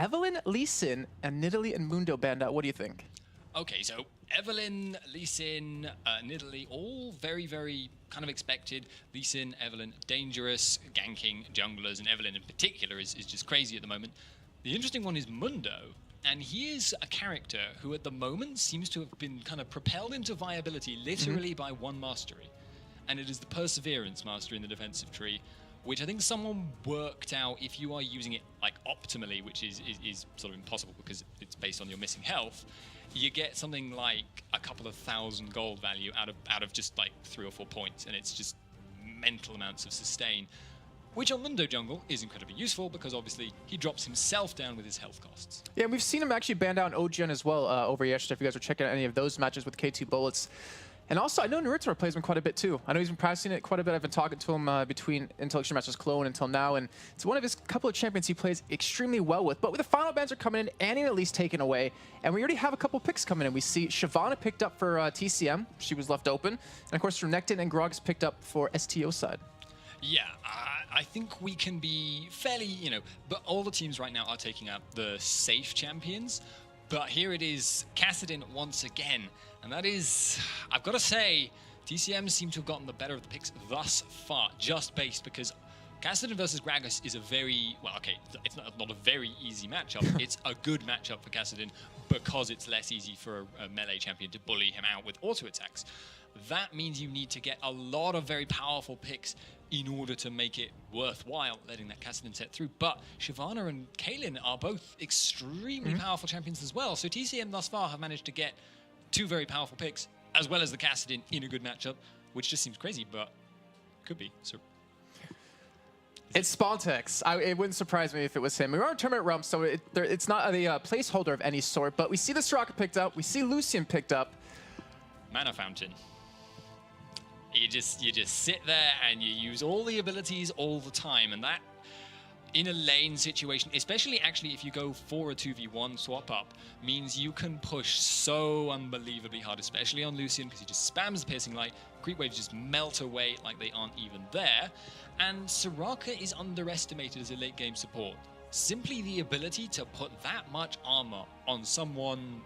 Evelyn, Lee Sin, and Nidalee and Mundo banned out. What do you think? Okay, so Evelyn, Lee Sin, Nidalee, all very, very kind of expected. Lee Sin, Evelyn, dangerous, ganking junglers, and Evelyn in particular is just crazy at the moment. The interesting one is Mundo, and he is a character who at the moment seems to have been kind of propelled into viability literally by one mastery. And it is the Perseverance mastery in the defensive tree, which I think someone worked out if you are using it like optimally, which is sort of impossible because it's based on your missing health. You get something like a couple of 1,000 gold value out of just like 3 or 4 points, and it's just mental amounts of sustain, which on Mundo jungle is incredibly useful because obviously he drops himself down with his health costs. Yeah, we've seen him actually ban down Oignon as well over yesterday. If you guys were checking out any of those matches with K2 Bullets. And also, I know Naruto plays him quite a bit too. I know he's been practicing it quite a bit. I've been talking to him between until Extreme Masters Clone until now, and it's one of his couple of champions he plays extremely well with. But with the final bans are coming in, Annie at least taken away, and we already have a couple picks coming in. We see Shyvana picked up for TCM. She was left open. And of course, Renekton and Grog is picked up for STO side. Yeah, I think we can be fairly, but all the teams right now are taking up the safe champions. But here it is, Kassadin once again. And that is, I've got to say, TCM seem to have gotten the better of the picks thus far, just based because Kassadin versus Gragas is a very, well, okay, it's not a very easy matchup. It's a good matchup for Kassadin because it's less easy for a melee champion to bully him out with auto attacks. That means you need to get a lot of very powerful picks in order to make it worthwhile letting that Kassadin set through. But Shyvana and Kaylin are both extremely powerful champions as well. So TCM thus far have managed to get 2 very powerful picks, as well as the Kassadin in a good matchup, which just seems crazy, but could be. So it's Spontex. It wouldn't surprise me if it was him. We are in Tournament Realm, so it's not a placeholder of any sort, but we see the Soraka picked up, we see Lucian picked up. Mana Fountain. You just sit there and you use all the abilities all the time, and that in a lane situation, especially actually if you go for a 2v1 swap up, means you can push so unbelievably hard, especially on Lucian because he just spams the piercing light, creep waves just melt away like they aren't even there, and Soraka is underestimated as a late game support. Simply the ability to put that much armor on someone,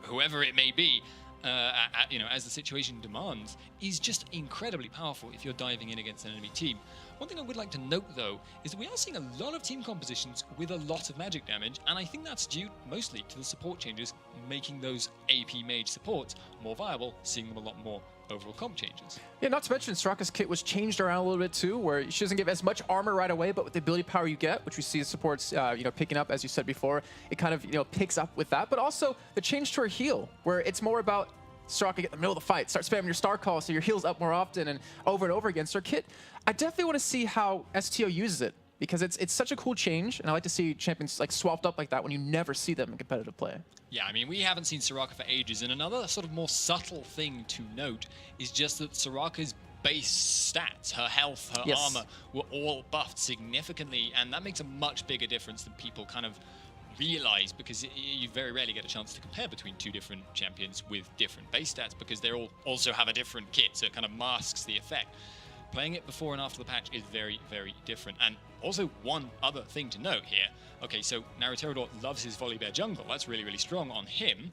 whoever it may be, as the situation demands, is just incredibly powerful if you're diving in against an enemy team. One thing I would like to note, though, is that we are seeing a lot of team compositions with a lot of magic damage, and I think that's due mostly to the support changes, making those AP mage supports more viable, seeing them a lot more overall comp changes. Yeah, not to mention Soraka's kit was changed around a little bit too, where she doesn't give as much armor right away, but with the ability power you get, which we see the supports, picking up, as you said before, it kind of, picks up with that. But also the change to her heal, where it's more about Soraka get in the middle of the fight, start spamming your star call so your heal's up more often and over again. So her kit, I definitely want to see how STO uses it, because it's such a cool change, and I like to see champions like swapped up like that when you never see them in competitive play. Yeah, I mean, we haven't seen Soraka for ages, and another sort of more subtle thing to note is just that Soraka's base stats, her health, her armor, were all buffed significantly, and that makes a much bigger difference than people kind of realize, because you very rarely get a chance to compare between 2 different champions with different base stats, because they all also have a different kit, so it kind of masks the effect. Playing it before and after the patch is very, very different. And also one other thing to note here. Okay, so Naruto loves his Volibear jungle. That's really, really strong on him.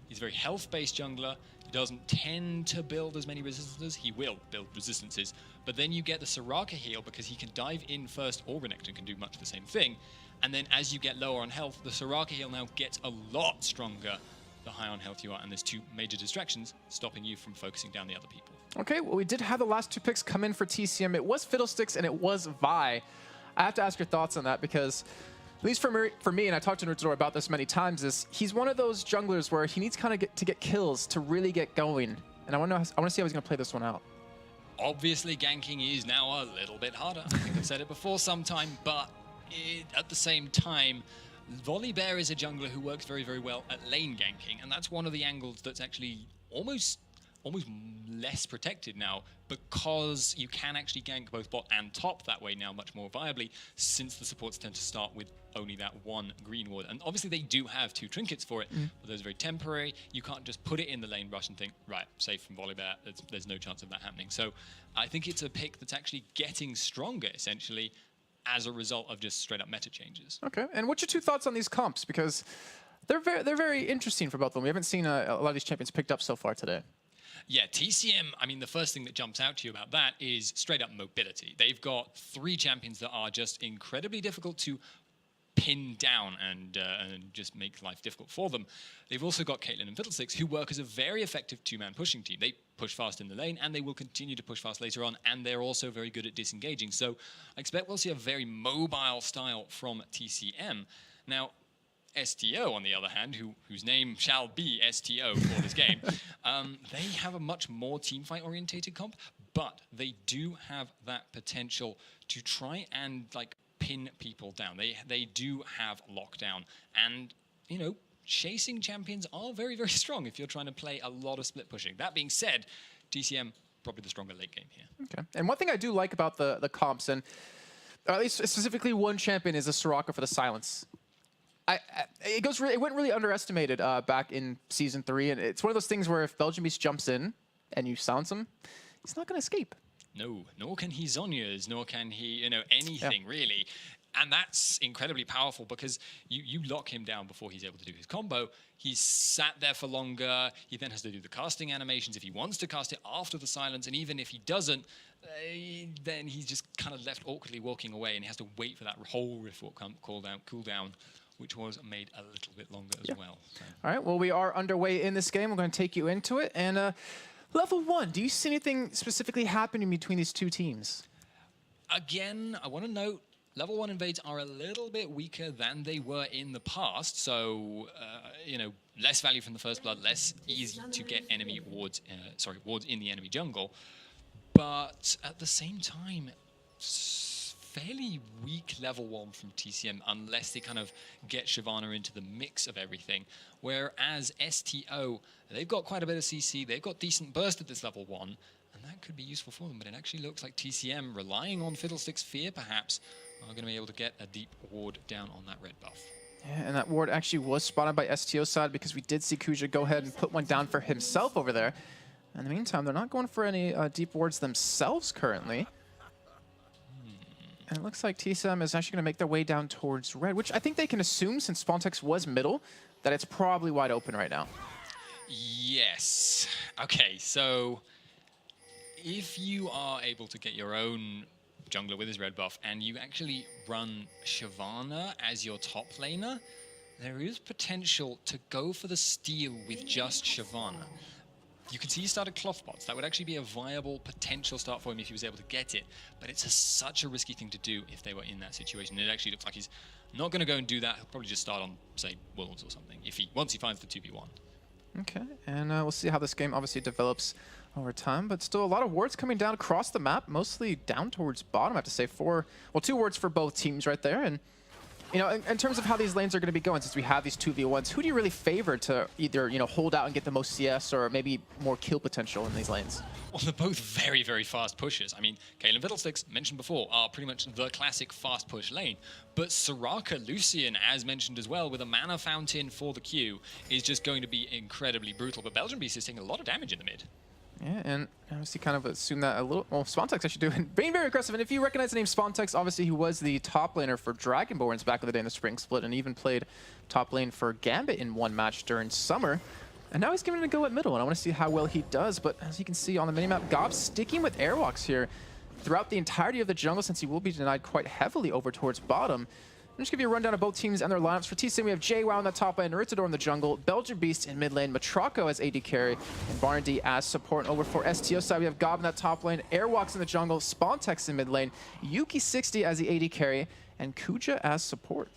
He's a very health-based jungler. He doesn't tend to build as many resistances. He will build resistances. But then you get the Soraka heal because he can dive in first, or Renekton can do much the same thing. And then as you get lower on health, the Soraka heal now gets a lot stronger the higher on health you are, and there's 2 major distractions stopping you from focusing down the other people. Okay, well, we did have the last 2 picks come in for TCM. It was Fiddlesticks and it was Vi. I have to ask your thoughts on that, because at least for me, and I talked to Naruto about this many times, is he's one of those junglers where he needs kind of to get kills to really get going. And I want to see how he's going to play this one out. Obviously, ganking is now a little bit harder. I think I've said it before sometime, but at the same time, Volibear is a jungler who works very, very well at lane ganking, and that's one of the angles that's actually almost less protected now, because you can actually gank both bot and top that way now much more viably, since the supports tend to start with only that 1 green ward. And obviously they do have 2 trinkets for it, but those are very temporary. You can't just put it in the lane rush and think, right, safe from Volibear. There's no chance of that happening. So I think it's a pick that's actually getting stronger, essentially, as a result of just straight up meta changes. Okay, and what's your 2 thoughts on these comps? Because they're very interesting for both of them. We haven't seen a lot of these champions picked up so far today. Yeah, TCM, I mean, the first thing that jumps out to you about that is straight up mobility. They've got 3 champions that are just incredibly difficult to pin down and just make life difficult for them. They've also got Caitlyn and Fiddlesticks, who work as a very effective 2-man pushing team. They push fast in the lane, and they will continue to push fast later on, and they're also very good at disengaging. So I expect we'll see a very mobile style from TCM. Now, STO, on the other hand, whose name shall be STO for this game, they have a much more teamfight-orientated comp, but they do have that potential to try and, like, pin people down. They do have lockdown, and, you know, chasing champions are very, very strong if you're trying to play a lot of split pushing. That being said, TCM probably the stronger late game here. Okay, and one thing I do like about the comps, and at least specifically one champion, is a Soraka for the silence. It went really underestimated back in Season 3, and it's one of those things where if Belgian Beast jumps in and you silence him, he's not going to escape. No, nor can he Zhonya's, nor can he, you know, anything really. And that's incredibly powerful because you lock him down before he's able to do his combo. He's sat there for longer. He then has to do the casting animations if he wants to cast it after the silence. And even if he doesn't, then he's just kind of left awkwardly walking away, and he has to wait for that whole rift cooldown, which was made a little bit longer as well. So. All right, well, we are underway in this game. We're going to take you into it. And level 1, do you see anything specifically happening between these 2 teams? Again, I want to note, level 1 invades are a little bit weaker than they were in the past. So, you know, less value from the first blood, less easy to get enemy wards in the enemy jungle. But at the same time, fairly weak level 1 from TCM unless they kind of get Shyvana into the mix of everything. Whereas STO, they've got quite a bit of CC, they've got decent burst at this level 1, and that could be useful for them, but it actually looks like TCM, relying on Fiddlestick's fear perhaps, are going to be able to get a deep ward down on that red buff. Yeah, and that ward actually was spotted by STO's side because we did see Kuja go ahead and put one down for himself over there. In the meantime, they're not going for any deep wards themselves currently. And it looks like TCM is actually going to make their way down towards red, which I think they can assume, since Spontex was middle, that it's probably wide open right now. Yes. Okay, so if you are able to get your own jungler with his red buff and you actually run Shyvana as your top laner, there is potential to go for the steal with just Shyvana. You can see he started Clothbots. That would actually be a viable potential start for him if he was able to get it. But it's such a risky thing to do if they were in that situation. It actually looks like he's not going to go and do that. He'll probably just start on, say, Wolves or something, once he finds the 2v1. Okay, and we'll see how this game obviously develops over time. But still a lot of wards coming down across the map, mostly down towards bottom, I have to say. 2 wards for both teams right there. And you know, in terms of how these lanes are going to be going, since we have these 2v1s, who do you really favor to either, you know, hold out and get the most CS or maybe more kill potential in these lanes? Well, they're both very, very fast pushes. I mean, Caitlyn Fiddlesticks, mentioned before, are pretty much the classic fast push lane. But Soraka Lucian, as mentioned as well, with a mana fountain for the Q, is just going to be incredibly brutal. But Belgian Beast is taking a lot of damage in the mid. Yeah, and obviously kind of assume that a little. Well, Spontex actually doing being very aggressive. And if you recognize the name Spontex, obviously he was the top laner for Dragonborns back in the day in the Spring Split, and even played top lane for Gambit in one match during summer. And now he's giving it a go at middle, and I want to see how well he does. But as you can see on the minimap, Gob sticking with airwalks here throughout the entirety of the jungle, since he will be denied quite heavily over towards bottom. I'm just give you a rundown of both teams and their lineups. For TCM, we have JWoww in the top lane, Naritador in the jungle, Belgian Beast in mid lane, Matraco as AD carry, and Barnaby as support. Over for STO side, we have Gob in that top lane, Airwalks in the jungle, Spontex in mid lane, Yuki60 as the AD carry, and Kuja as support.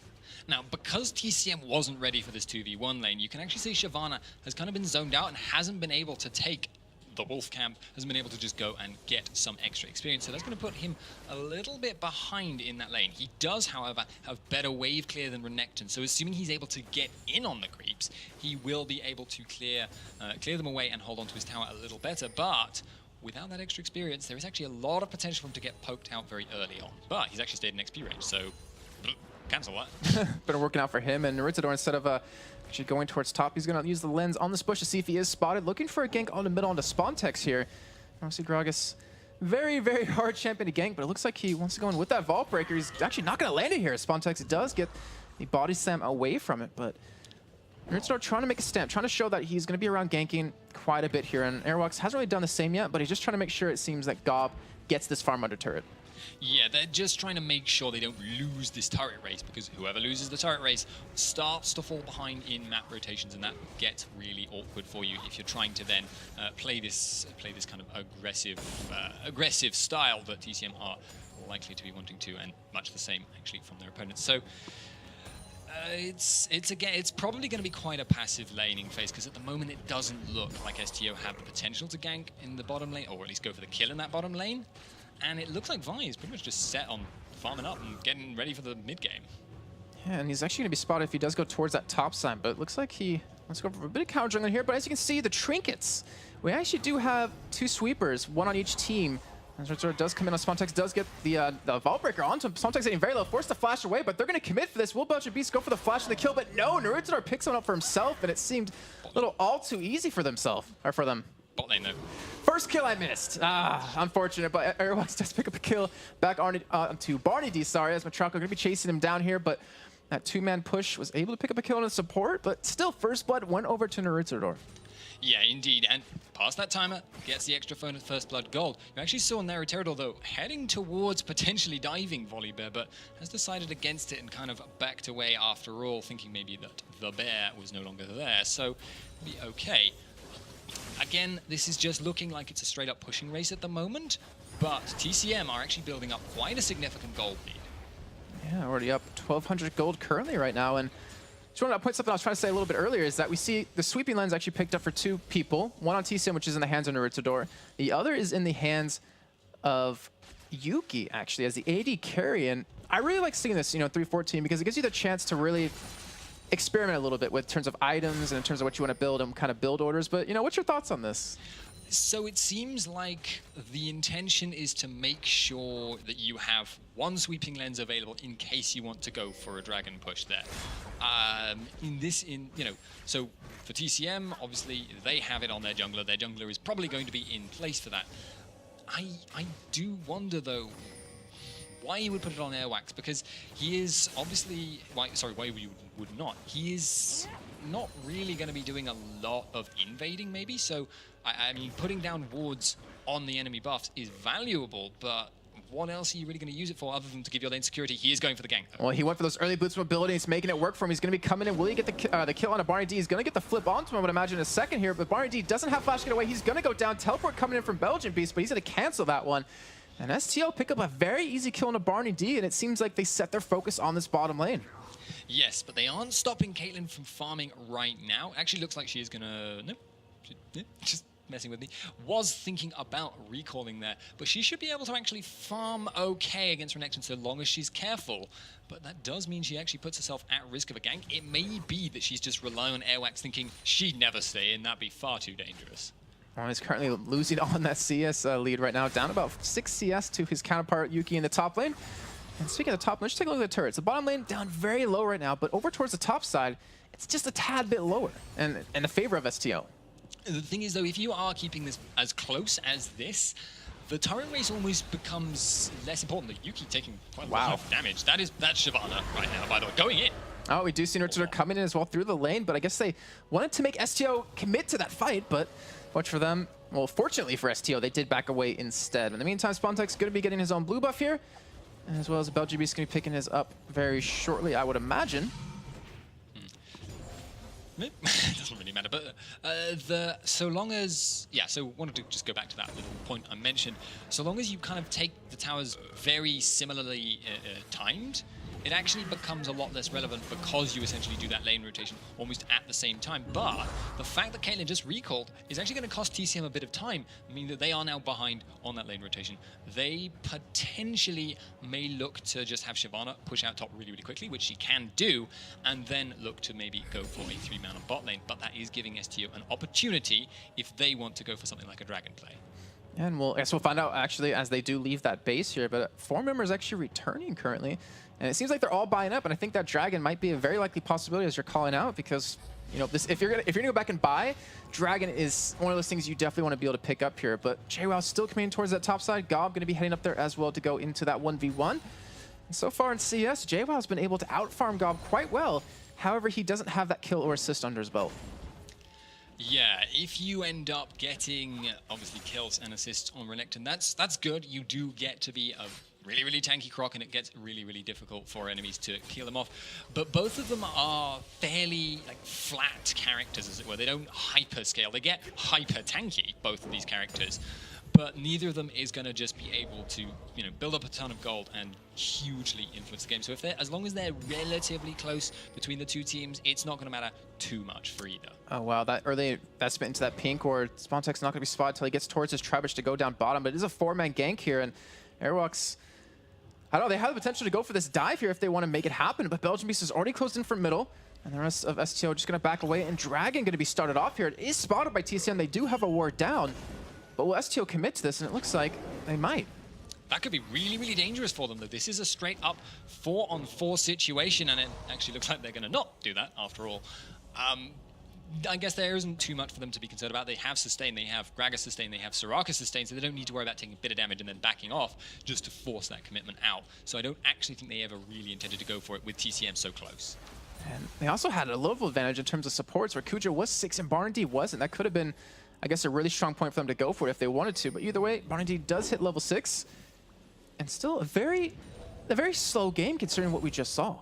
Now, because TCM wasn't ready for this 2v1 lane, you can actually say Shyvana has kind of been zoned out and hasn't been able to take the Wolf Camp, hasn't been able to just go and get some extra experience. So that's going to put him a little bit behind in that lane. He does, however, have better wave clear than Renekton. So assuming he's able to get in on the creeps, he will be able to clear them away and hold on to his tower a little better. But without that extra experience, there is actually a lot of potential for him to get poked out very early on. But he's actually stayed in XP range, so cancel that. Been working out for him, and Naritador, instead of actually going towards top, he's going to use the lens on this bush to see if he is spotted. Looking for a gank on the middle onto Spontex here. Obviously, Gragas Very, very hard champion to gank, but it looks like he wants to go in with that Vault Breaker. He's actually not going to land it here. Spontex does get the body slam away from it, but Nerdstart trying to make a stamp, trying to show that he's going to be around ganking quite a bit here, and Airwalks hasn't really done the same yet, but he's just trying to make sure it seems that Gob gets this farm under turret. Yeah, they're just trying to make sure they don't lose this turret race, because whoever loses the turret race starts to fall behind in map rotations, and that gets really awkward for you if you're trying to then play this kind of aggressive style that TCM are likely to be wanting to, and much the same actually from their opponents. So it's probably going to be quite a passive laning phase, because at the moment it doesn't look like STO have the potential to gank in the bottom lane, or at least go for the kill in that bottom lane. And it looks like Vi is pretty much just set on farming up and getting ready for the mid game. Yeah, and he's actually going to be spotted if he does go towards that top side, but it looks like he wants to go for a bit of counter jungling here. But as you can see, the trinkets, we actually do have 2 sweepers, 1 on each team. As Ritzer does come in on Spontex, does get the Vault Breaker onto him. Spontex getting very low, forced to flash away, but they're going to commit for this. Will Belgian Beast go for the flash and the kill? But no, Naruto picks one up for himself, and it seemed a little all too easy for themselves, or for them. Bot lane though. First kill I missed. Unfortunate, but Airwalks does pick up a kill back to Barney D, sorry, as Matraco going to be chasing him down here, but that 2-man push was able to pick up a kill on the support, but still, First Blood went over to Naruto. Yeah, indeed, and past that timer, gets the extra First Blood gold. You actually saw Naruto, though, heading towards potentially diving Volibear, but has decided against it and kind of backed away after all, thinking maybe that the bear was no longer there, so be okay. Again, this is just looking like it's a straight-up pushing race at the moment, but TCM are actually building up quite a significant gold lead. Yeah, already up 1,200 gold currently right now, and just wanted to point something I was trying to say a little bit earlier is that we see the sweeping lens actually picked up for 2 people. One on TCM, which is in the hands of Naruto. The other is in the hands of Yuki, actually, as the AD carry. And I really like seeing this, 3-14, because it gives you the chance to really experiment a little bit with terms of items and in terms of what you want to build and kind of build orders. But, what's your thoughts on this? So it seems like the intention is to make sure that you have 1 sweeping lens available in case you want to go for a dragon push there. So for TCM, obviously they have it on their jungler. Their jungler is probably going to be in place for that. I do wonder though why you would put it on Airwax, because he is obviously why you would not. He is not really going to be doing a lot of invading maybe, so I mean putting down wards on the enemy buffs is valuable, but what else are you really going to use it for other than to give your lane security? He is going for the gank though. Well, he went for those early boots mobility. He's making it work for him. He's going to be coming in. Will he get the kill on a Barney D? He's going to get the flip onto him, I would imagine, in a second here, but Barney D doesn't have flash get away. He's going to go down. Teleport coming in from Belgian Beast, but he's going to cancel that one. And STL pick up a very easy kill on a Barney D, and it seems like they set their focus on this bottom lane. Yes, but they aren't stopping Caitlyn from farming right now. Actually looks like she is going to... Nope. Just messing with me. Was thinking about recalling there, but she should be able to actually farm okay against Renekton so long as she's careful. But that does mean she actually puts herself at risk of a gank. It may be that she's just relying on Airwax thinking she'd never stay in. That'd be far too dangerous. Well, he's currently losing on that CS lead right now, down about 6 CS to his counterpart Yuki in the top lane. And speaking of the top lane, let's take a look at the turrets. The bottom lane down very low right now, but over towards the top side, it's just a tad bit lower and in the favor of STO. The thing is, though, if you are keeping this as close as this, the turret race almost becomes less important. The Yuki taking quite a lot of damage. That's Shyvana right now, by the way, going in. Oh, we do see Nurture coming in as well through the lane, but I guess they wanted to make STO commit to that fight, but much for them. Well, fortunately for STO, they did back away instead. In the meantime, Spontek's going to be getting his own blue buff here, as well as Belgian Beast going to be picking his up very shortly, I would imagine. It doesn't really matter, but so long as, so wanted to just go back to that little point I mentioned. So long as you kind of take the towers very similarly timed, it actually becomes a lot less relevant because you essentially do that lane rotation almost at the same time. But the fact that Caitlyn just recalled is actually going to cost TCM a bit of time, meaning that they are now behind on that lane rotation. They potentially may look to just have Shyvana push out top really, really quickly, which she can do, and then look to maybe go for a 3-man on bot lane. But that is giving STO an opportunity if they want to go for something like a dragon play. And I guess we'll find out actually as they do leave that base here, but 4 members actually returning currently. And it seems like they're all buying up, and I think that dragon might be a very likely possibility as you're calling out, because You know, this if you're gonna go back and buy, Dragon is one of those things you definitely want to be able to pick up here. But JWoww still coming towards that top side. Gob going to be heading up there as well to go into that 1v1. And so far in CS, JWoww's been able to outfarm Gob quite well. However, he doesn't have that kill or assist under his belt. Yeah, if you end up getting, obviously, kills and assists on Renekton, that's good. You do get to be a really, really tanky Croc, and it gets really, really difficult for enemies to kill them off. But both of them are fairly like flat characters, as it were. They don't hyper scale. They get hyper tanky, both of these characters. But neither of them is going to just be able to, you know, build up a ton of gold and hugely influence the game. So if they're, as long as they're relatively close between the two teams, it's not going to matter too much for either. Oh wow, that spit into that pink, or Spontek's not going to be spotted until he gets towards his Trebuch to go down bottom. But it is a 4-man gank here, and Airwalks, I don't know, they have the potential to go for this dive here if they want to make it happen. But Belgian Beast is already closed in from middle, and the rest of STO just going to back away. And Dragon going to be started off here. It is spotted by TCM. They do have a ward down. But will STO commit to this? And it looks like they might. That could be really, really dangerous for them, though. This is a straight-up 4-on-4 situation, and it actually looks like they're going to not do that, after all. I guess there isn't too much for them to be concerned about. They have sustain, they have Gragas sustain, they have Soraka sustain, so they don't need to worry about taking a bit of damage and then backing off just to force that commitment out. So I don't actually think they ever really intended to go for it with TCM so close. And they also had a level advantage in terms of supports, where Kuja was 6 and Barnaby wasn't. That could have been, I guess, a really strong point for them to go for it if they wanted to. But either way, Barnaby does hit level 6. And still a very slow game considering what we just saw.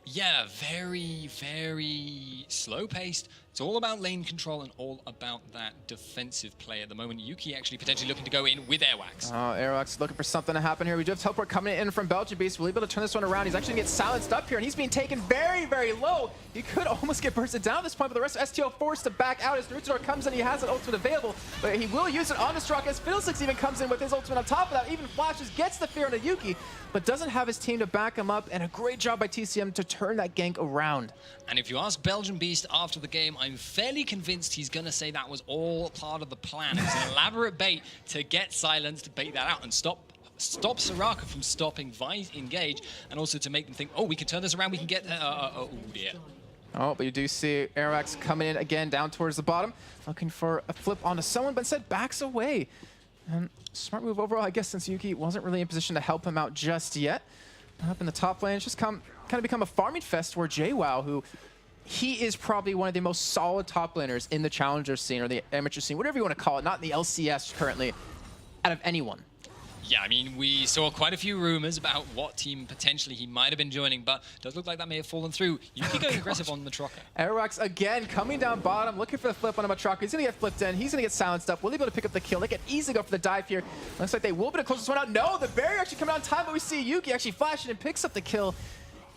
Yeah, very, very slow-paced. It's all about lane control and all about that defensive play at the moment. Yuki actually potentially looking to go in with Airwax. Oh, Airwax looking for something to happen here. We do have teleport coming in from Belgian Beast. We'll be able to turn this one around. He's actually going to get silenced up here, and he's being taken very, very low. He could almost get bursted down at this point, but the rest of STO forced to back out as Naruto comes in. He has an ultimate available, but he will use it on the Strok as Fiddlesticks even comes in with his ultimate on top of that. Even flashes, gets the fear into Yuki, but doesn't have his team to back him up, and a great job by TCM to turn that gank around. And if you ask Belgian Beast after the game, I'm fairly convinced he's going to say that was all part of the plan. It was an elaborate bait to get Silence, to bait that out and stop Soraka from stopping Vice engage, and also to make them think, oh, we can turn this around, we can get... oh dear. Oh, but you do see Airwax coming in again down towards the bottom, looking for a flip onto someone, but instead backs away. And smart move overall, I guess, since Yuki wasn't really in position to help him out just yet. Up in the top lane, it's just kind of become a farming fest where JWoww, who he is probably one of the most solid top laners in the challenger scene or the amateur scene, whatever you want to call it, not in the LCS currently, out of anyone. Yeah, I mean, we saw quite a few rumors about what team potentially he might have been joining, but it does look like that may have fallen through. You keep going aggressive on Matroka. Airwax again coming down bottom, looking for the flip on a Matroka. He's going to get flipped in. He's going to get silenced up. Will he be able to pick up the kill? They can easily go for the dive here. Looks like they will be able to close this one out. No, the barrier actually coming on time, but we see Yuki actually flashing and picks up the kill.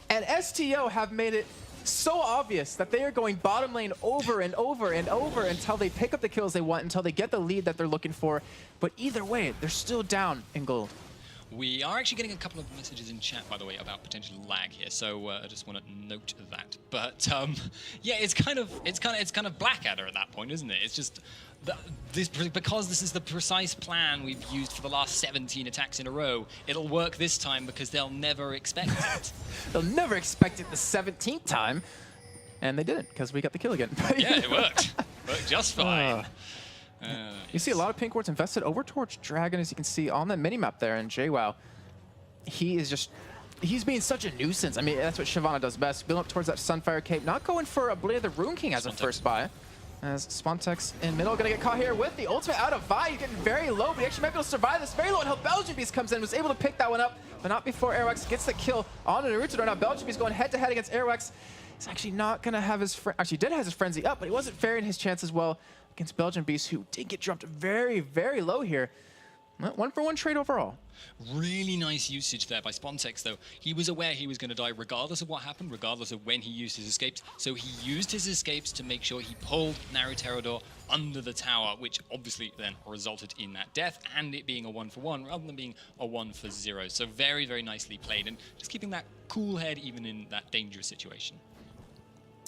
And STO have made it so obvious that they are going bottom lane over and over and over until they pick up the kills they want, until they get the lead that they're looking for. But either way, they're still down in gold. We are actually getting a couple of messages in chat, by the way, about potential lag here. So I just want to note that. But yeah, it's kind of Blackadder at that point, isn't it? It's just because this is the precise plan we've used for the last 17 attacks in a row. It'll work this time because they'll never expect it. They'll never expect it the 17th time, and they didn't because we got the kill again. Yeah, it worked. Worked just fine. You see a lot of pink wards invested over towards Dragon, as you can see on the minimap there, and JWoww, he's being such a nuisance. I mean, that's what Shyvana does best. Build up towards that Sunfire Cape, not going for a Blade of the Rune King as a first buy. As Spontek's in middle, gonna get caught here with the ultimate out of Vi. He's getting very low, but he actually might be able to survive this. Very low until Belgian Beast comes in, was able to pick that one up, but not before Airwax gets the kill on Naruto. Now Belgian Beast going head to head against Airwax. He's actually not gonna have his actually did have his frenzy up, but he wasn't fair in his chance as well against Belgian Beast, who did get dropped very, very low here. 1-for-1 trade overall. Really nice usage there by Spontex, though. He was aware he was going to die regardless of what happened, regardless of when he used his escapes. So he used his escapes to make sure he pulled Naruterodor under the tower, which obviously then resulted in that death and it being a 1-for-1 rather than being a 1-for-0. So very, very nicely played, and just keeping that cool head even in that dangerous situation.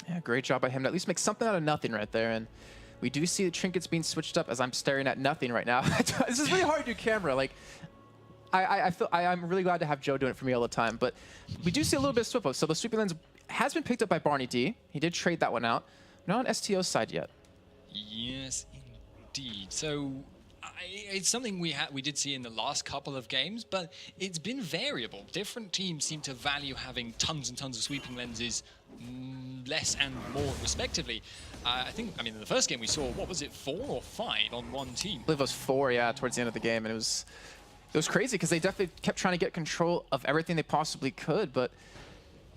Yeah, great job by him to at least make something out of nothing right there. And we do see the trinkets being switched up as I'm staring at nothing right now. This is really hard to do camera. Like, I'm really glad to have Joe doing it for me all the time. But we do see a little bit of swip up. So the sweeping lens has been picked up by Barney D. He did trade that one out. Not on STO's side yet. Yes, indeed. So it's something we did see in the last couple of games, but it's been variable. Different teams seem to value having tons and tons of sweeping lenses, less and more respectively. I mean, in the first game we saw, what was it, 4 or 5 on one team? I believe it was 4, yeah, towards the end of the game, and it was crazy because they definitely kept trying to get control of everything they possibly could, but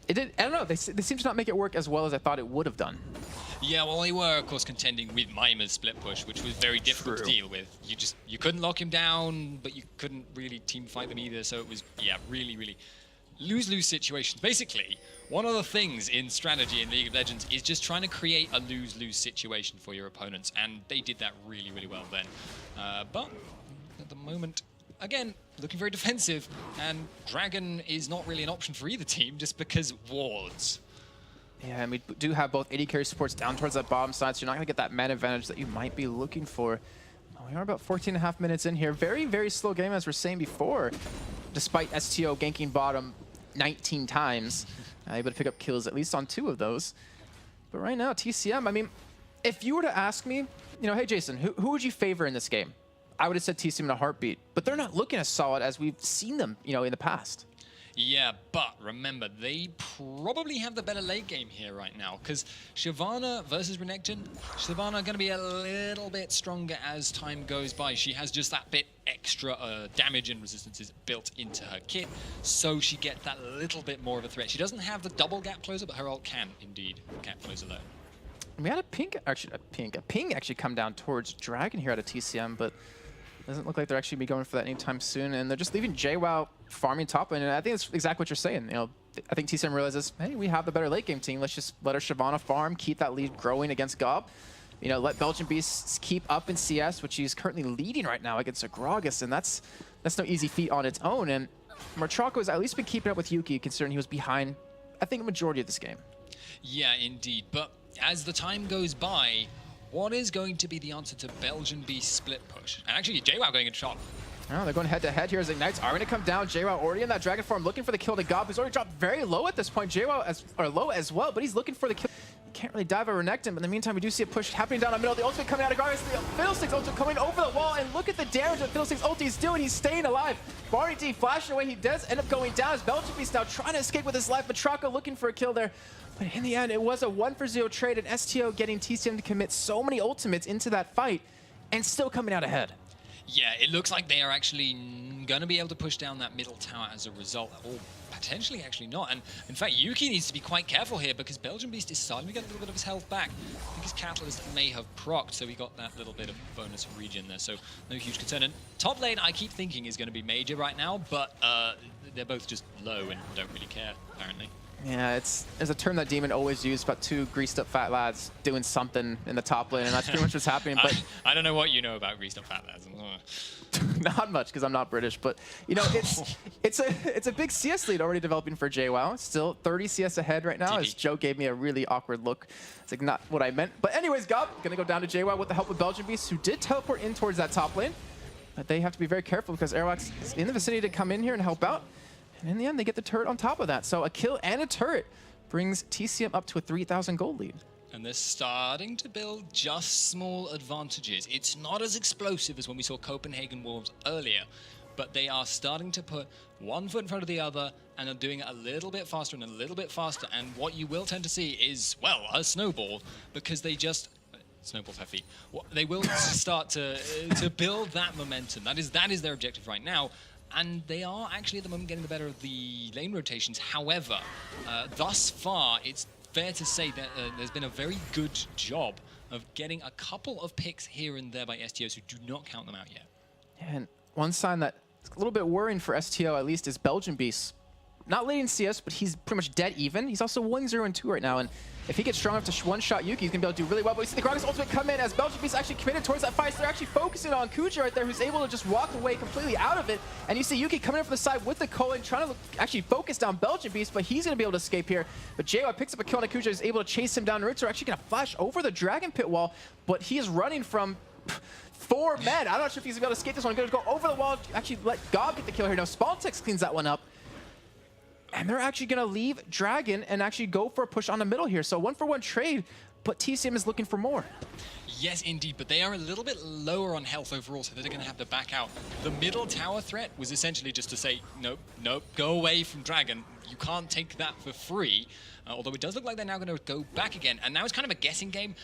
it did. I don't know. They seem to not make it work as well as I thought it would have done. Yeah, well, they were, of course, contending with Mimer's split push, which was very difficult to deal with. You couldn't lock him down, but you couldn't really team fight them either. So it was, yeah, really lose-lose situations. Basically, one of the things in strategy in League of Legends is just trying to create a lose-lose situation for your opponents, and they did that really well then. But at the moment, again, looking very defensive, and Dragon is not really an option for either team just because wards. Yeah, and we do have both AD carry supports down towards that bottom side, so you're not going to get that man advantage that you might be looking for. We are about 14.5 minutes in here. Very slow game, as we're saying before. Despite STO ganking bottom 19 times, able to pick up kills at least on 2 of those. But right now, TCM, I mean, if you were to ask me, hey, Jason, who would you favor in this game? I would have said TCM in a heartbeat. But they're not looking as solid as we've seen them, in the past. Yeah, but remember, they probably have the better late game here right now, because Shyvana versus Renekton, Shyvana going to be a little bit stronger as time goes by. She has just that bit extra damage and resistances built into her kit, so she gets that little bit more of a threat. She doesn't have the double gap closer, but her ult can indeed gap close alone. We had a ping actually come down towards Dragon here out of TCM, but doesn't look like they're actually be going for that anytime soon, and they're just leaving JWoww farming top lane, and I think that's exactly what you're saying. I think TCM realizes, hey, we have the better late game team. Let's just let our Shyvana farm, keep that lead growing against Gob. Let Belgian Beast keep up in CS, which he's currently leading right now against Agragas, and that's no easy feat on its own. And Martraco has at least been keeping up with Yuki, considering he was behind, I think, a majority of this game. Yeah, indeed. But as the time goes by, what is going to be the answer to Belgian Beast split push? And actually, JWoww going into top. Oh, they're going head-to-head here as Ignites are going to come down. JWoww already in that Dragon form, looking for the kill to Gob. He's already dropped very low at this point. JWoww low as well, but he's looking for the kill. Can't really dive over Renekton, but in the meantime, we do see a push happening down the middle. The ultimate coming out of Gragas. The Fiddlesticks ultimate coming over the wall, and look at the damage that Fiddlesticks ulti is doing. He's staying alive. Barney D flashing away. He does end up going down as Belgian Beast now trying to escape with his life. Matraka looking for a kill there. But in the end, it was a 1-for-0 trade, and STO getting TCM to commit so many ultimates into that fight and still coming out ahead. Yeah, it looks like they are actually going to be able to push down that middle tower as a result, or potentially actually not. And in fact, Yuki needs to be quite careful here because Belgian Beast is starting to get a little bit of his health back. I think his Catalyst may have procced, so he got that little bit of bonus regen there, so no huge concern. And top lane, I keep thinking, is going to be Major right now, but they're both just low and don't really care, apparently. Yeah, there's a term that Demon always used about 2 greased up fat lads doing something in the top lane, and that's pretty much what's happening. But I don't know what you know about greased up fat lads. Not much, because I'm not British, but it's a big CS lead already developing for JWoww. Still 30 CS ahead right now, as Joe gave me a really awkward look. It's like not what I meant. But anyways, Gob gonna go down to JWoww with the help of Belgian Beast, who did teleport in towards that top lane. But they have to be very careful because Airwax is in the vicinity to come in here and help out. And in the end, they get the turret on top of that. So a kill and a turret brings TCM up to a 3,000 gold lead. And they're starting to build just small advantages. It's not as explosive as when we saw Copenhagen Wolves earlier, but they are starting to put one foot in front of the other and are doing it a little bit faster and a little bit faster. And what you will tend to see is, well, a snowball, because they just... Snowballs have feet. They will start to build that momentum. That is their objective right now. And they are actually at the moment getting the better of the lane rotations. However, thus far, it's fair to say that there's been a very good job of getting a couple of picks here and there by STOs who do not count them out yet. Yeah, and one sign that's a little bit worrying for STO, at least, is Belgian Beast. Not leading CS, but he's pretty much dead even. He's also 1-0-2 right now, and if he gets strong enough to one-shot Yuki, he's going to be able to do really well. But we see the Gragas ultimate come in as Belgian Beast actually committed towards that fight. So they're actually focusing on Kuja right there, who's able to just walk away completely out of it. And you see Yuki coming in from the side with the Colin, trying to actually focus down Belgian Beast, but he's going to be able to escape here. But JWoww picks up a kill on Kuja, is able to chase him down. Roots are actually going to flash over the Dragon Pit wall, but he is running from 4 men. I'm not sure if he's going to be able to escape this one. He's going to go over the wall, actually let Gob get the kill here. Now, Spaltex cleans that one up. And they're actually going to leave Dragon and actually go for a push on the middle here. So 1-for-1 trade, but TCM is looking for more. Yes, indeed, but they are a little bit lower on health overall, so they're going to have to back out. The middle tower threat was essentially just to say, nope, nope, go away from Dragon. You can't take that for free. Although it does look like they're now going to go back again. And now it's kind of a guessing game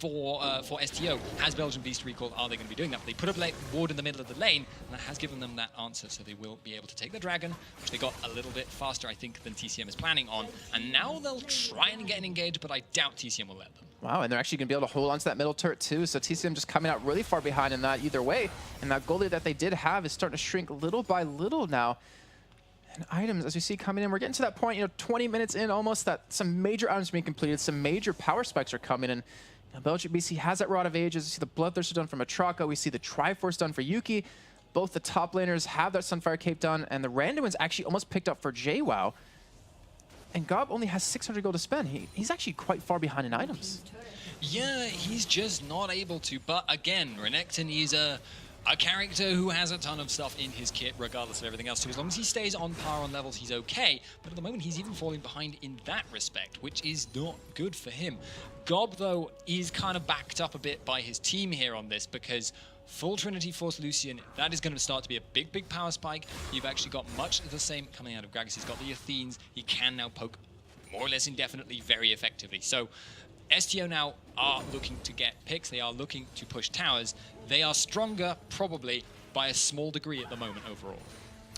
for STO. Has Belgian Beast recalled? Are they going to be doing that? But they put a ward in the middle of the lane, and that has given them that answer. So they will be able to take the Dragon, which they got a little bit faster, I think, than TCM is planning on. And now they'll try and get engaged, but I doubt TCM will let them. Wow, and they're actually going to be able to hold on to that middle turret too. So TCM just coming out really far behind in that either way. And that goalie that they did have is starting to shrink little by little now. And items, as you see coming in, we're getting to that point, 20 minutes in almost, that some major items are being completed, some major power spikes are coming in. Belgian BC has that Rod of Ages. You see the Bloodthirster done for Matraka. We see the Triforce done for Yuki. Both the top laners have that Sunfire Cape done, and the random one's actually almost picked up for JWoww. And Gob only has 600 gold to spend. He's actually quite far behind in items. Yeah, he's just not able to. But again, Renekton is a character who has a ton of stuff in his kit, regardless of everything else. So as long as he stays on par on levels, he's okay. But at the moment, he's even falling behind in that respect, which is not good for him. Gob, though, is kind of backed up a bit by his team here on this, because full Trinity Force Lucian, that is going to start to be a big, big power spike. You've actually got much of the same coming out of Gragas. He's got the Athenes. He can now poke more or less indefinitely, very effectively. So STO now are looking to get picks. They are looking to push towers. They are stronger, probably, by a small degree at the moment overall.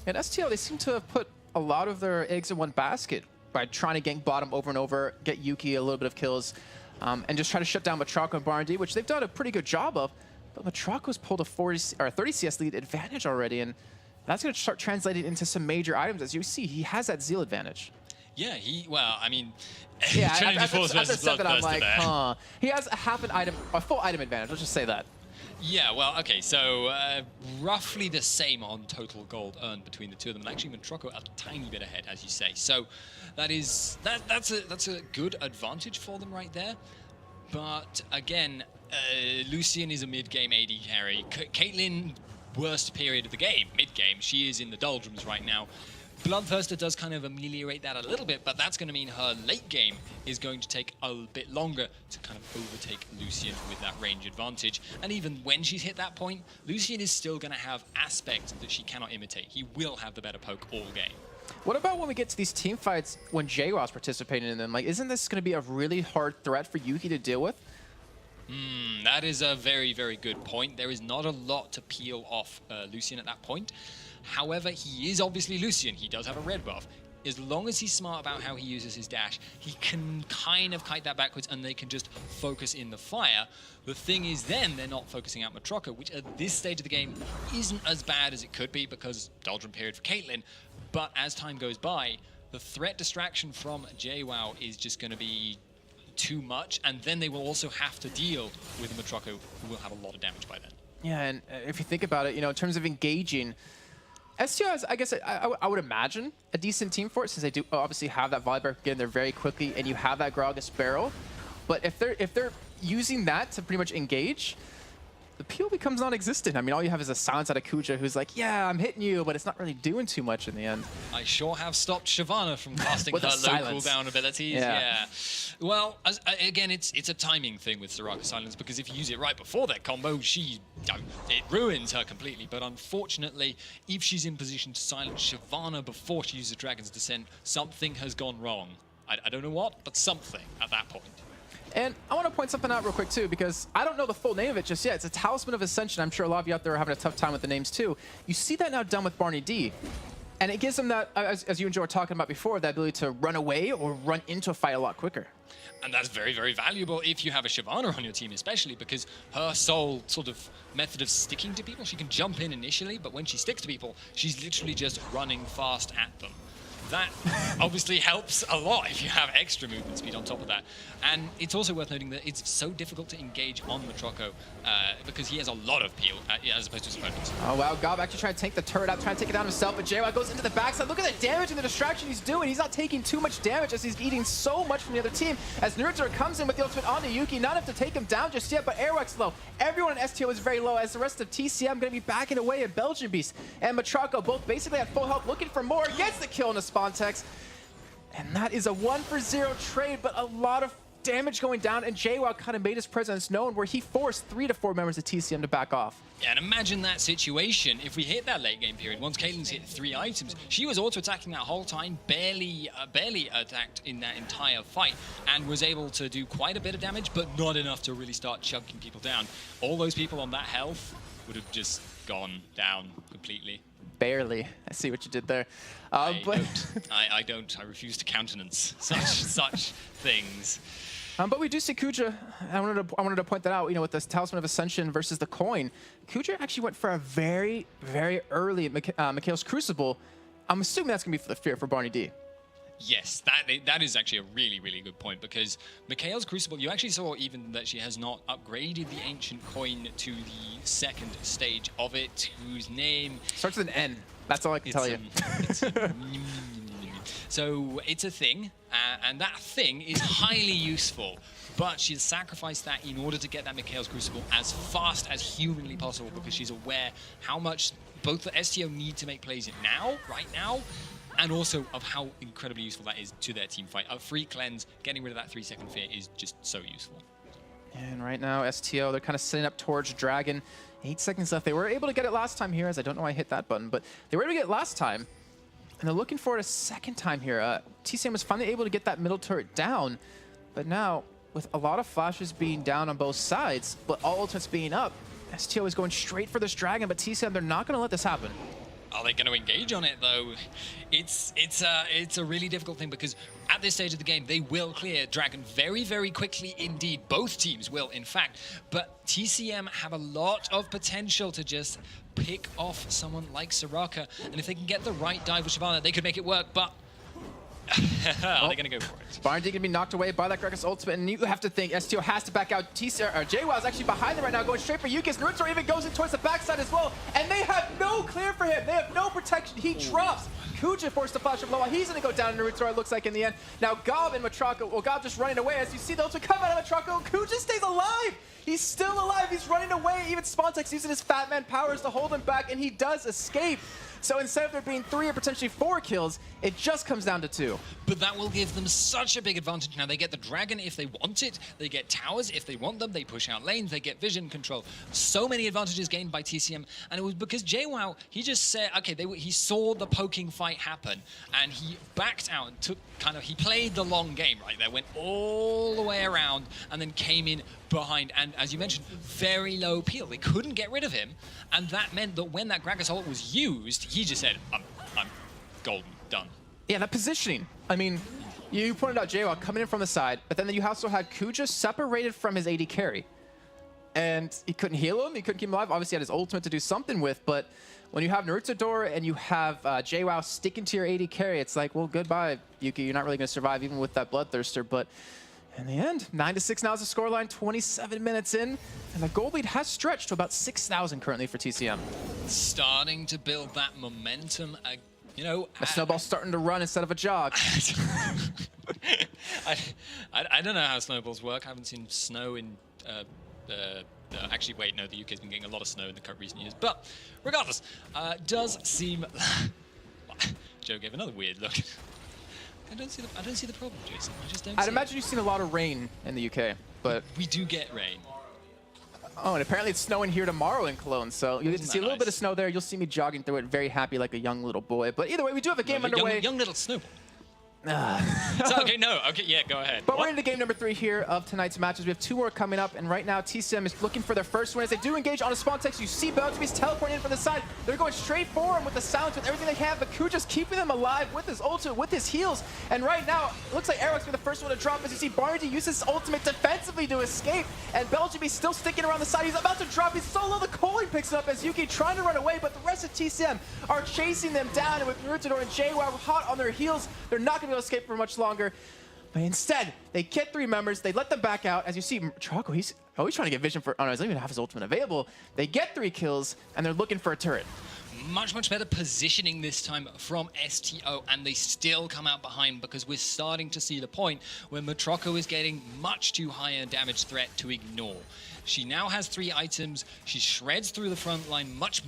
And STO, they seem to have put a lot of their eggs in one basket by trying to gank bottom over and over, get Yuki a little bit of kills, and just try to shut down Matraka and Barndi, which they've done a pretty good job of. But Matraka's pulled a 30 CS lead advantage already, and that's going to start translating into some major items. As you see, he has that Zeal advantage. Yeah, well, I mean, yeah, Trinity Force versus that, I'm Bloodthirster like, there. huh. He has a full item advantage, let's just say that. Yeah, well, okay, so roughly the same on total gold earned between the two of them, and actually Matraka a tiny bit ahead, as you say. So that's a good advantage for them right there. But again, Lucian is a mid-game AD carry. Caitlyn, worst period of the game, mid-game. She is in the doldrums right now. Bloodthirster does kind of ameliorate that a little bit, but that's going to mean her late game is going to take a bit longer to kind of overtake Lucian with that range advantage. And even when she's hit that point, Lucian is still going to have aspects that she cannot imitate. He will have the better poke all game. What about when we get to these team fights when JWoww's participating in them? Like, isn't this going to be a really hard threat for Yuki to deal with? That is a very, very good point. There is not a lot to peel off Lucian at that point. However, he is obviously Lucian. He does have a red buff. As long as he's smart about how he uses his dash, he can kind of kite that backwards and they can just focus in the fire. The thing is then they're not focusing out Matraka, which at this stage of the game isn't as bad as it could be because Doldrum period for Caitlyn. But as time goes by, the threat distraction from JWoww is just going to be too much, and then they will also have to deal with Matraka, who will have a lot of damage by then. Yeah, and if you think about it, in terms of engaging, STO has, I guess, I would imagine, a decent team for it, since they do obviously have that Volibear getting there very quickly, and you have that Gragas barrel. But if they're using that to pretty much engage, the peel becomes non-existent. I mean, all you have is a silence out of Kuja, who's like, yeah, I'm hitting you, but it's not really doing too much in the end. I sure have stopped Shyvana from casting her low cooldown abilities. Yeah. Well, again, it's a timing thing with Soraka Silence, because if you use it right before that combo, it ruins her completely. But unfortunately, if she's in position to silence Shyvana before she uses Dragon's Descent, something has gone wrong. I don't know what, but something at that point. And I want to point something out real quick, too, because I don't know the full name of it just yet. It's a Talisman of Ascension. I'm sure a lot of you out there are having a tough time with the names, too. You see that now done with Barney D. And it gives them that, as you and Joe were talking about before, that ability to run away or run into a fight a lot quicker. And that's very, very valuable if you have a Shyvana on your team, especially because her sole sort of method of sticking to people, she can jump in initially, but when she sticks to people, she's literally just running fast at them. That obviously helps a lot if you have extra movement speed on top of that. And it's also worth noting that it's so difficult to engage on Matraka because he has a lot of peel as opposed to his opponents. Oh, wow. Gob actually trying to take the turret out, trying to take it down himself, but JWoww goes into the backside. Look at the damage and the distraction he's doing. He's not taking too much damage as he's eating so much from the other team. As Naruto comes in with the ultimate onto Yuki, not enough to take him down just yet, but Airwax low. Everyone in STO is very low, as the rest of TCM going to be backing away at Belgian Beast. And Matraka both basically at full health, looking for more. Gets the kill in the spawn text. And that is a 1-for-0 trade, but a lot of damage going down, and JWoww kind of made his presence known where he forced 3 to 4 members of TCM to back off. Yeah, and imagine that situation if we hit that late game period. Once Caitlyn's hit 3 items, she was auto-attacking that whole time, barely attacked in that entire fight, and was able to do quite a bit of damage, but not enough to really start chunking people down. All those people on that health would have just gone down completely. Barely. I see what you did there. I refuse to countenance such things. But we do see Kuja. I wanted to point that out. You know, with this Talisman of Ascension versus the coin, Kuja actually went for a very, very early Mikhail's Crucible. I'm assuming that's gonna be for the fear for Barney D. Yes, that is actually a really, really good point, because Mikhail's Crucible, you actually saw even that she has not upgraded the Ancient Coin to the second stage of it, whose name... starts with an N. That's all I can tell you. So it's a thing, and that thing is highly useful, but she's sacrificed that in order to get that Mikhail's Crucible as fast as humanly possible, because she's aware how much both the STO need to make plays right now, and also of how incredibly useful that is to their team fight. A free cleanse, getting rid of that 3-second fear is just so useful. And right now, STO, they're kind of setting up towards Dragon. 8 seconds left. They were able to get it last time here, as I don't know why I hit that button, but they were able to get it last time. And they're looking for it a second time here. TCM was finally able to get that middle turret down, but now, with a lot of flashes being down on both sides, but all ultimates being up, STO is going straight for this Dragon, but TCM, they're not going to let this happen. Are they going to engage on it, though? It's a really difficult thing, because at this stage of the game, they will clear Dragon very, very quickly indeed. Both teams will, in fact. But TCM have a lot of potential to just pick off someone like Soraka. And if they can get the right dive with Shyvana, they could make it work, but... are they going to go for it? Barney D going to be knocked away by that Gregus ultimate, and you have to think STO has to back out. JWoww is actually behind them right now, going straight for Yukis. Naruto even goes in towards the backside as well, and they have no clear for him. They have no protection. He drops. Kuja forced to flash up low. He's going to go down. Naruto, it looks like, in the end. Now Gob and Matrako, well, Gob just running away. As you see the ultimate come out of Matrako, Kuja stays alive. He's still alive. He's running away. Even Spontex using his Fat Man powers to hold him back, and he does escape. So instead of there being 3 or potentially 4 kills, it just comes down to 2. But that will give them such a big advantage. Now, they get the Dragon if they want it. They get towers if they want them. They push out lanes. They get vision control. So many advantages gained by TCM. And it was because JWoww, he just said, okay, he saw the poking fight happen, and he backed out and took he played the long game right there, went all the way around, and then came in behind. And as you mentioned, very low peel. They couldn't get rid of him. And that meant that when that Gragas ult was used, he just said, I'm golden, done. Yeah, that positioning. I mean, you pointed out JWoww coming in from the side, but then you also had Kuja separated from his AD carry. And he couldn't heal him, he couldn't keep him alive. Obviously, he had his ultimate to do something with, but when you have Naruto and you have JWoww sticking to your AD carry, it's like, well, goodbye, Yuki. You're not really going to survive even with that Bloodthirster, but in the end, 9-6 now is the scoreline, 27 minutes in, and the gold lead has stretched to about 6,000 currently for TCM. Starting to build that momentum, you know. The snowball's starting to run instead of a jog. I don't know how snowballs work. I haven't seen snow in... actually, wait, no, the UK's been getting a lot of snow in the recent years. But regardless, does seem... Joe gave another weird look. I don't see the problem, Jason. I just don't. I'd imagine you've seen a lot of rain in the UK, but we do get rain. Oh, and apparently it's snowing here tomorrow in Cologne, so you'll get to see a little bit of snow there. You'll see me jogging through it, very happy like a young little boy. But either way, we do have a game underway. Young little snowball. Okay, yeah, go ahead. But we're into game number 3 here of tonight's matches. We have 2 more coming up, and right now TCM is looking for their first win as they do engage on a Spontex. You see Belchby's teleporting in from the side. They're going straight for him with the silence, with everything they have, but Kuja's keeping them alive with his ultimate, with his heals. And right now, it looks like Airwalk's be the first one to drop as you see Barney use his ultimate defensively to escape, and Belchby's still sticking around the side. He's about to drop. He's so low, the Coley picks it up as Yuki trying to run away, but the rest of TCM are chasing them down, and with Naruto and JWoww hot on their heels, they're not going to be able to escape for much longer. But instead, they get 3 members. They let them back out. As you see, Choco, he's trying to get vision for... Oh, no, he doesn't even have his ultimate available. They get 3 kills, and they're looking for a turret. Much better positioning this time from STO, and they still come out behind because we're starting to see the point where Matroko is getting much too high a damage threat to ignore. She now has 3 items. She shreds through the front line much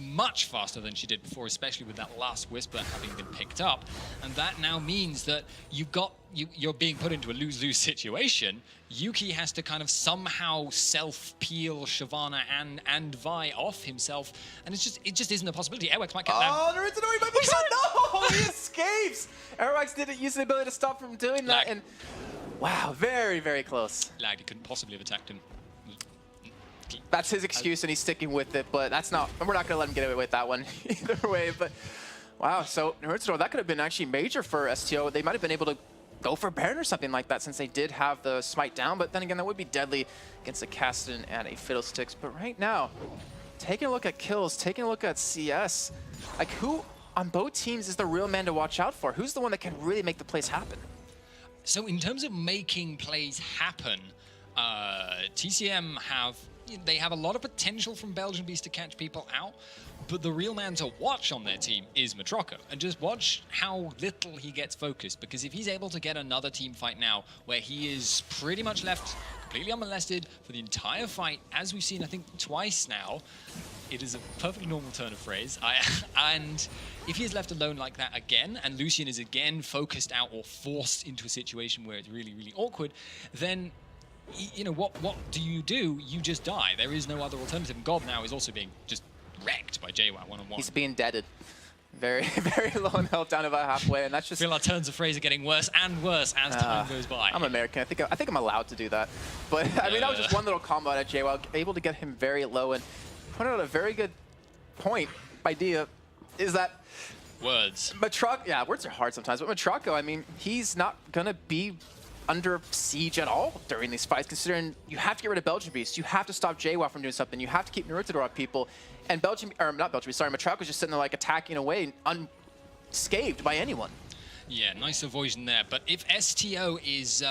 faster than she did before, especially with that last Whisper having been picked up. And that now means that you've got you're being put into a lose-lose situation. Yuki has to kind of somehow self-peel Shyvana and Vi off himself, and it just isn't a possibility. Airwax might get that. Oh, Naruto, he might be cut. No, he escapes. Airwax didn't use the ability to stop from doing that, and wow, very, very close. Lagged, he couldn't possibly have attacked him. That's his excuse, and he's sticking with it, but that's not, we're not going to let him get away with that one either way. But wow, so Naruto, that could have been actually major for STO. They might have been able to go for Baron or something like that since they did have the smite down, but then again, that would be deadly against a Kassadin and a Fiddlesticks. But right now, taking a look at kills, taking a look at CS, like who on both teams is the real man to watch out for? Who's the one that can really make the plays happen? So in terms of making plays happen, TCM have a lot of potential from Belgian Beast to catch people out, but the real man to watch on their team is Metrocko. And just watch how little he gets focused, because if he's able to get another team fight now where he is pretty much left completely unmolested for the entire fight, as we've seen I think twice now, it is a perfectly normal turn of phrase, and if he is left alone like that again, and Lucian is again focused out or forced into a situation where it's really, really awkward, then you know, what do? You just die. There is no other alternative. And Gob now is also being just wrecked by JWoww one-on-one. He's being deaded. Very, very low in health, down about halfway, and that's just... I feel our turns of phrase are getting worse and worse as time goes by. I'm American. I think I'm allowed to do that. But I mean, that was just one little combo at JWoww, able to get him very low, and put out a very good point by Dia, is that... Words. Metrocko, yeah, words are hard sometimes, but Metrocko, I mean, he's not gonna be under siege at all during these fights, considering you have to get rid of Belgian Beast, you have to stop JWoww from doing something, you have to keep Naruto off people, and Metrocko's just sitting there like attacking away, unscathed by anyone. Yeah, nice avoidance there. But if STO is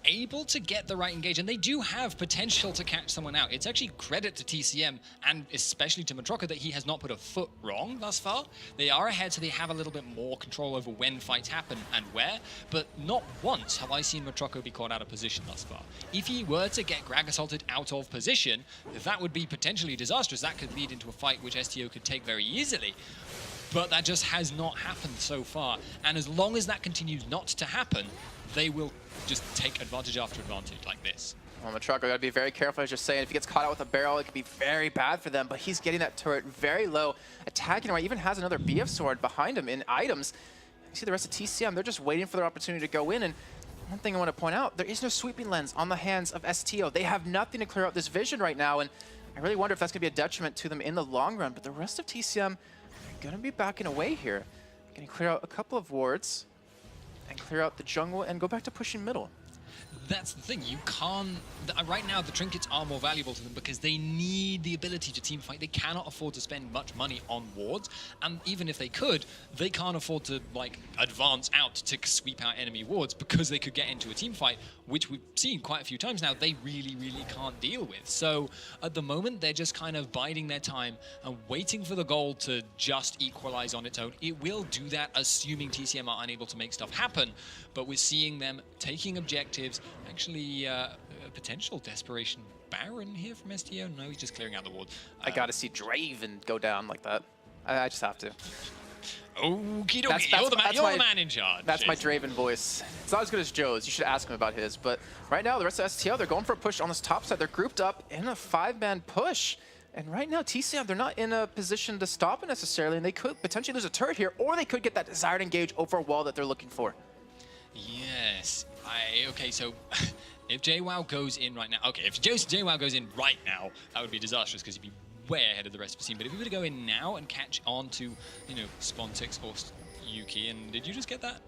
able to get the right engage, and they do have potential to catch someone out, it's actually credit to TCM and especially to Metrocko that he has not put a foot wrong thus far. They are ahead, so they have a little bit more control over when fights happen and where, but not once have I seen Metrocko be caught out of position thus far. If he were to get Grag assaulted out of position, that would be potentially disastrous. That could lead into a fight which STO could take very easily. But that just has not happened so far. And as long as that continues not to happen, they will just take advantage after advantage like this. Well, Metrocko got to be very careful, as you're saying. If he gets caught out with a barrel, it could be very bad for them. But he's getting that turret very low, attacking away. Even has another BF sword behind him in items. You see the rest of TCM, they're just waiting for their opportunity to go in. And one thing I want to point out, there is no sweeping lens on the hands of STO. They have nothing to clear out this vision right now. And I really wonder if that's going to be a detriment to them in the long run. But the rest of TCM are going to be backing away here. Going to clear out a couple of wards and clear out the jungle and go back to pushing middle. That's the thing, you can't... Right now, the trinkets are more valuable to them because they need the ability to team fight. They cannot afford to spend much money on wards, and even if they could, they can't afford to, like, advance out to sweep out enemy wards because they could get into a team fight, which we've seen quite a few times now, they really, really can't deal with. So, at the moment, they're just kind of biding their time and waiting for the goal to just equalize on its own. It will do that, assuming TCM are unable to make stuff happen, but we're seeing them taking objectives. Actually, a potential desperation Baron here from STO. No, he's just clearing out the ward. I gotta see Draven go down like that. I just have to. Okie dokie, you're the man in charge. That's my Draven voice. It's not as good as Joe's. You should ask him about his. But right now, the rest of STO, they're going for a push on this top side. They're grouped up in a 5-man push. And right now, TCM, they're not in a position to stop it necessarily, and they could potentially lose a turret here, or they could get that desired engage over a wall that they're looking for. Yes. Okay, so if JWoww goes in right now... Okay, if JWoww goes in right now, that would be disastrous because he'd be way ahead of the rest of the team. But if he were to go in now and catch on to, you know, Spontix or Yuki, and did you just get that?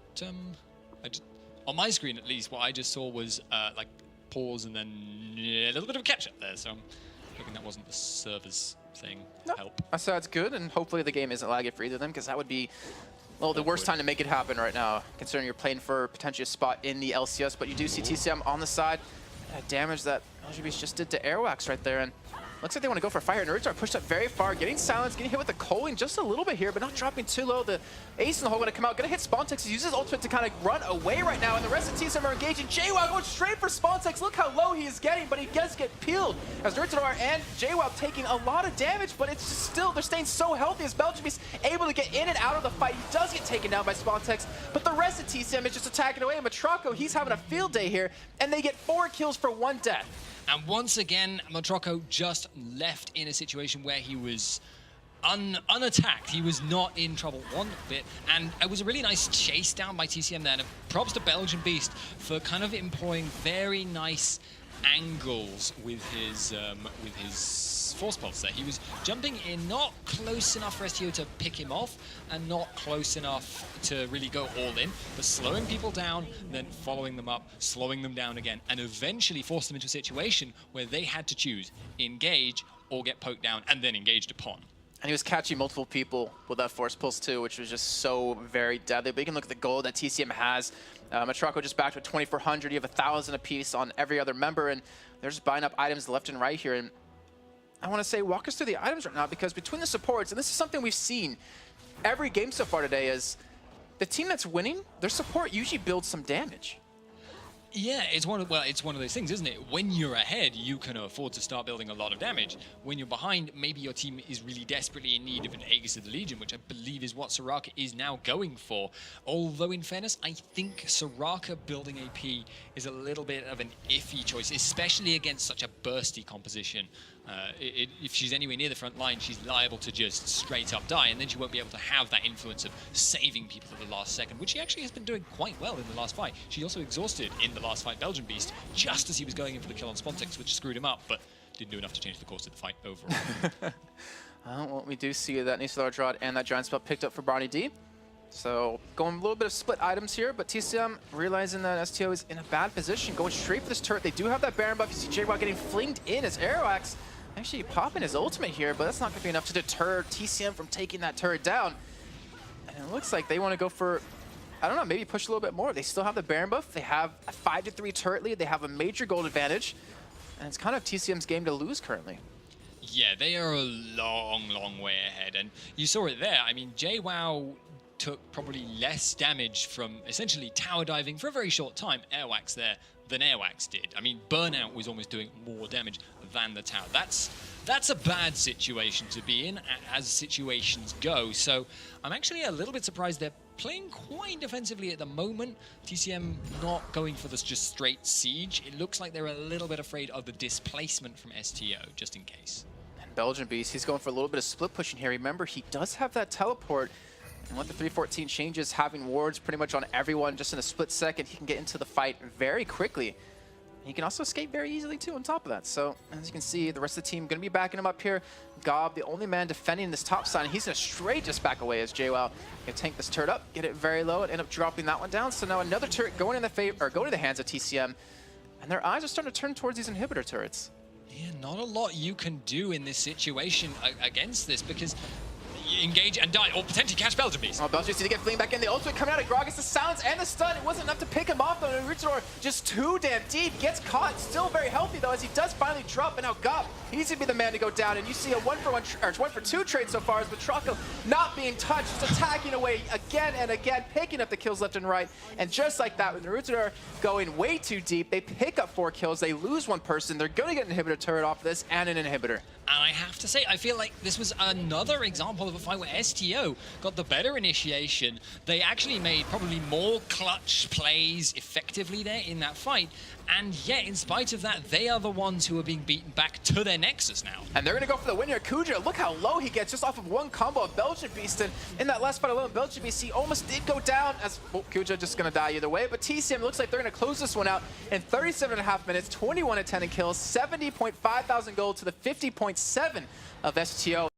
On my screen, at least, what I just saw was, like, pause and then a little bit of a catch-up there. So I'm hoping that wasn't the server's thing. No, Help. I said it's good, and hopefully the game isn't lagging for either of them, because that would be... Well, the worst time to make it happen right now, considering you're playing for potentially a spot in the LCS, but you do see TCM on the side. That damage that LGBs just did to Airwax right there, and Looks like they want to go for fire. Naruto pushed up very far, getting silenced, getting hit with the culling just a little bit here, but not dropping too low. The ace in the hole going to come out, going to hit Spontex. He uses his ultimate to kind of run away right now, and the rest of the TCM are engaging. JWoww going straight for Spontex. Look how low he is getting, but he does get peeled. As Naruto and JWoww taking a lot of damage, but it's just still, they're staying so healthy as Belgium is able to get in and out of the fight. He does get taken down by Spontex, but the rest of TCM is just attacking away. And Matraco, he's having a field day here, and they get 4 kills for 1 death. And once again, Matraco just left in a situation where he was unattacked. He was not in trouble one bit, and it was a really nice chase down by TCM there. And props to Belgian Beast for kind of employing very nice angles with his force pulse there. He was jumping in, not close enough for STO to pick him off, and not close enough to really go all in, but slowing people down, then following them up, slowing them down again, and eventually forced them into a situation where they had to choose engage or get poked down and then engaged upon. And he was catching multiple people with that force pulse too, which was just so very deadly. But you can look at the gold that TCM has. Matraco just back to 2,400. You have 1,000 apiece on every other member, and they're just buying up items left and right here. And I want to say, walk us through the items right now, because between the supports, and this is something we've seen every game so far today, is the team that's winning, their support usually builds some damage. Yeah, it's one of those things, isn't it? When you're ahead, you can afford to start building a lot of damage. When you're behind, maybe your team is really desperately in need of an Aegis of the Legion, which I believe is what Soraka is now going for. Although, in fairness, I think Soraka building AP is a little bit of an iffy choice, especially against such a bursty composition. If she's anywhere near the front line, she's liable to just straight up die, and then she won't be able to have that influence of saving people at the last second, which she actually has been doing quite well in the last fight. She also exhausted in the last fight Belgian Beast just as he was going in for the kill on Spontex, which screwed him up, but didn't do enough to change the course of the fight overall. Well, we do see that Nislar Drod and that Giant Spell picked up for Barney D. So going a little bit of split items here, but TCM realizing that STO is in a bad position, going straight for this turret. They do have that Baron buff. You see JWoww getting flinged in as Arrow Axe actually popping his ultimate here, but that's not going to be enough to deter TCM from taking that turret down. And it looks like they want to go for, I don't know, maybe push a little bit more. They still have the Baron buff. They have a 5-3 turret lead. They have a major gold advantage. And it's kind of TCM's game to lose currently. Yeah, they are a long, long way ahead. And you saw it there. I mean, JWoww took probably less damage from essentially tower diving for a very short time, Airwax there, than Airwax did. I mean, Burnout was almost doing more damage than the tower. That's a bad situation to be in, as situations go. So I'm actually a little bit surprised they're playing quite defensively at the moment. TCM not going for this just straight siege. It looks like they're a little bit afraid of the displacement from STO, just in case. And Belgian Beast, he's going for a little bit of split pushing here. Remember, he does have that teleport. And with the 314 changes, having wards pretty much on everyone just in a split second, he can get into the fight very quickly. He can also escape very easily too on top of that. So as you can see, the rest of the team going to be backing him up here. Gob, the only man defending this top side, and he's going to straight just back away as JWoww can tank this turret up, get it very low, and end up dropping that one down. So now another turret going in the going to the hands of TCM, and their eyes are starting to turn towards these inhibitor turrets. Yeah, not a lot you can do in this situation against this, because engage and die, or potentially catch Belgian Beast. Oh, Belgian Beast to get fleeing back in. The ultimate coming out of Grog. It's the silence and the stun. It wasn't enough to pick him off, though. And Rutador just too damn deep. Gets caught. Still very healthy, though, as he does finally drop. And now Gob, he's going to be the man to go down. And you see a 1-for-1 or 1-for-2 trade so far, as Matraco not being touched, just attacking away again and again, picking up the kills left and right. And just like that, with Rutador going way too deep, they pick up 4 kills. They lose 1 person. They're going to get an inhibitor turret off of this and an inhibitor. And I have to say, I feel like this was another example of a fight where STO got the better initiation. They actually made probably more clutch plays effectively there in that fight. And yet, in spite of that, they are the ones who are being beaten back to their Nexus now. And they're going to go for the win here. Kuja, look how low he gets just off of 1 combo of Belgian Beast. And in that last fight alone, Belgian Beast, he almost did go down as, well, Kuja just going to die either way. But TCM looks like they're going to close this one out in 37.5 minutes, 21-10 in kills, 70.5 thousand gold to the 50.7 of STO.